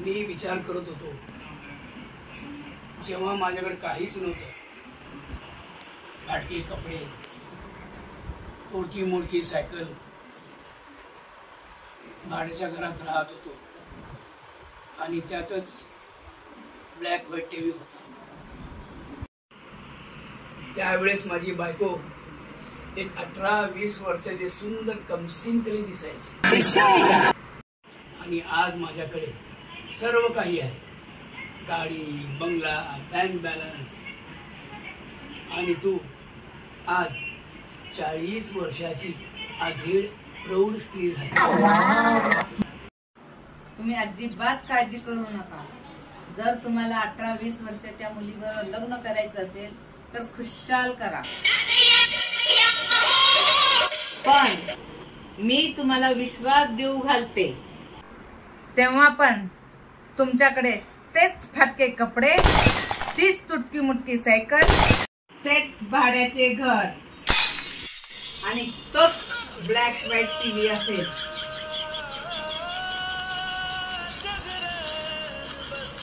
मी विचार करत होतो, जेव्हा माझ्याकडे काहीच नव्हतं, फाटके कपडे, तोडकी मोडकी सायकल, भाड्याच्या घरात राहत होतो आणि त्यातच ब्लॅक व्हाईट टीव्ही होता। त्यावेळेस माझी बायको एक 18-20 वर्षाची सुंदर कमसिनकली दिसायची आणि आज माझ्याकडे सर्व काही आहे, गाडी, बंगला, बँक बॅलन्स, आणि तू आज 40 वर्षाची अधीड प्रौढ स्त्री झाली। तुम्ही अजिबात काळजी करू नका। जर तुम्हाला 18-20 वर्षाच्या मुलीबरोबर लग्न करायचं असेल तर खुशाल करा, पण मी तुम्हाला विश्वास देऊ घालते, तेव्हा पण तुमच्याकडे तेच फाटके कपडे, तीच तुटकी मुटकी सायकल, तेच भाड्याचे घर आणि तोच ब्लॅक व्हाईट टीव्ही असेल।